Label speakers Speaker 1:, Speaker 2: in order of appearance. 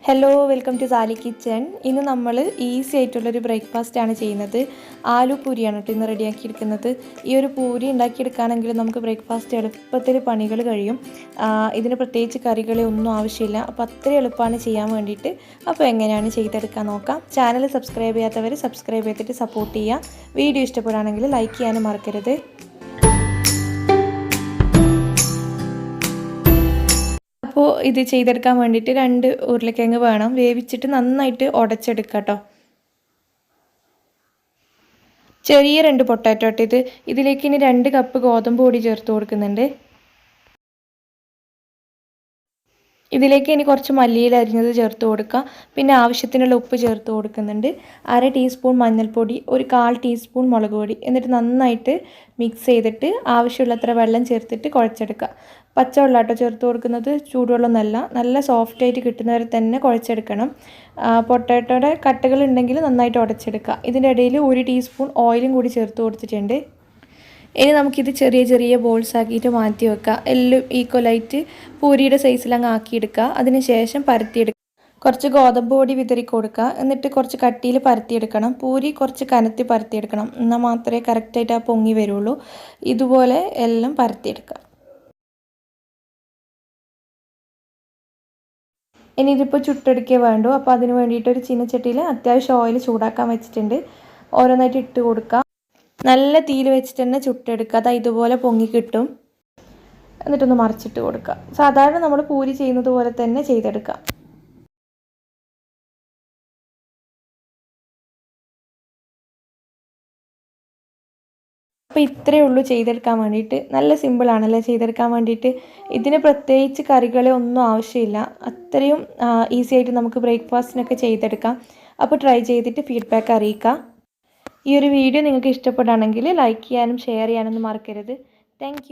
Speaker 1: Hello welcome to Sally kitchen. ഇന്ന് നമ്മൾ easy ആയിട്ടുള്ളൊരു ബ്രേക്ക്ഫാസ്റ്റാണ് ചെയ്യുന്നത്. ആലു പൂരിയാണ് കേട്ടോ ഇന്ന് റെഡിയാക്കിയെടുക്കുന്നത്. ഈ ഒരു പൂരി ഉണ്ടാക്കിയെടുക്കുകയാണെങ്കിൽ നമുക്ക് ബ്രേക്ക്ഫാസ്റ്റ് എളുപ്പത്തിൽ പണികൾ കഴിയും. ഇതിന് പ്രത്യേകിച്ച് കറികളെ ഒന്നും ആവശ്യമില്ല. അപ്പോൾ അത്ര എളുപ്പമാണ് ചെയ്യാൻ വേണ്ടിയിട്ട്. അപ്പോൾ എങ്ങനെയാണ് ചെയ്തെടുക്കാൻ നോക്കാം. ചാനൽ സബ്സ്ക്രൈബ് ചെയ്യാത്തവർ സബ്സ്ക്രൈബ് ചെയ്തിട്ട് സപ്പോർട്ട് ചെയ്യുക. വീഡിയോ ഇഷ്ടപ്പെടുകയാണെങ്കിൽ ലൈക്ക് ചെയ്യാനും മറക്കരുത്. അപ്പോൾ ഇത് ചെയ്തെടുക്കാൻ വേണ്ടിയിട്ട് 2 ഉരുളക്കിഴങ്ങ് വേണം. വേവിച്ചിട്ട് നന്നായിട്ട് ഉടച്ചെടുക്കുക കേട്ടോ. ചെറിയ 2 പൊട്ടാറ്റോ ഇത്. ഇതിലേക്ക് ഇനി 2 കപ്പ് ഗോതമ്പ് പൊടി ചേർത്ത് കൊടുക്കുന്നുണ്ട്. ഇതിലേക്ക് ഇനി കുറച്ച് മല്ലിയില അരിഞ്ഞത് ചേർത്ത് കൊടുക്കുക. പിന്നെ ആവശ്യത്തിനുള്ള ഉപ്പ് ചേർത്ത് കൊടുക്കുന്നുണ്ട്. 1/2 ടീസ്പൂൺ മഞ്ഞൾപ്പൊടി, 1/4 ടീസ്പൂൺ മുളക് പൊടി. എന്നിട്ട് നന്നായിട്ട് മിക്സ് ചെയ്തിട്ട് ആവശ്യമുള്ളത്ര വെള്ളം ചേർത്തിട്ട് കുഴച്ചെടുക്കുക. പച്ചവെള്ളം കേട്ടോ ചേർത്ത് കൊടുക്കുന്നത്, ചൂടുവെള്ളം നല്ല സോഫ്റ്റായിട്ട് കിട്ടുന്നവരെ തന്നെ കുഴച്ചെടുക്കണം. പൊട്ടാറ്റോയുടെ കട്ടകൾ ഉണ്ടെങ്കിൽ നന്നായിട്ട് ഉടച്ചെടുക്കുക. ഇതിൻ്റെ ഇടയിൽ 1 ടീസ്പൂൺ ഓയിലും കൂടി ചേർത്ത് കൊടുത്തിട്ടുണ്ട്. ഇനി നമുക്കിത് ചെറിയ ചെറിയ ബോൾസ് ആക്കിയിട്ട് മാറ്റി വെക്കുക. എല്ലാം ഈക്വലായിട്ട് പൂരിയുടെ സൈസിലങ്ങ് ആക്കിയെടുക്കുക. അതിന് ശേഷം പരത്തിയെടുക്കുക. കുറച്ച് ഗോതമ്പ് പൊടി വിതറി കൊടുക്കുക. എന്നിട്ട് കുറച്ച് കട്ടിയിൽ പരത്തിയെടുക്കണം. പൂരി കുറച്ച് കനത്തി പരത്തിയെടുക്കണം. എന്നാൽ മാത്രമേ കറക്റ്റായിട്ട് ആ പൊങ്ങി വരുള്ളൂ. ഇതുപോലെ എല്ലാം പരത്തിയെടുക്കുക. ഇനി ഇതിപ്പോൾ ചുട്ടെടുക്കേ വേണ്ടൂ. അപ്പോൾ അതിന് വേണ്ടിയിട്ട് ഒരു ചീനച്ചട്ടിയിൽ അത്യാവശ്യം ഓയിൽ ചൂടാക്കാൻ വെച്ചിട്ടുണ്ട്. ഓരോന്നായിട്ട് ഇട്ട് കൊടുക്കുക. നല്ല തീയിൽ വെച്ചിട്ട് തന്നെ ചുട്ടെടുക്കുക. അത് ഇതുപോലെ പൊങ്ങി കിട്ടും. എന്നിട്ടൊന്ന് മറിച്ചിട്ട് കൊടുക്കുക. സാധാരണ നമ്മൾ പൂരി ചെയ്യുന്നത് പോലെ തന്നെ ചെയ്തെടുക്കുക. അപ്പോൾ ഇത്രയേ ഉള്ളൂ ചെയ്തെടുക്കാൻ വേണ്ടിയിട്ട്. നല്ല സിമ്പിളാണല്ലേ ചെയ്തെടുക്കാൻ വേണ്ടിയിട്ട്. ഇതിന് പ്രത്യേകിച്ച് കറികളെ ഒന്നും ആവശ്യമില്ല. അത്രയും ഈസി ആയിട്ട് നമുക്ക് ബ്രേക്ക്ഫാസ്റ്റിനൊക്കെ ചെയ്തെടുക്കാം. അപ്പോൾ ട്രൈ ചെയ്തിട്ട് ഫീഡ്ബാക്ക് അറിയിക്കുക. ഈ ഒരു വീഡിയോ നിങ്ങൾക്ക് ഇഷ്ടപ്പെടുകയാണെങ്കിൽ ലൈക്ക് ചെയ്യാനും ഷെയർ ചെയ്യാനൊന്നും മറക്കരുത്. താങ്ക്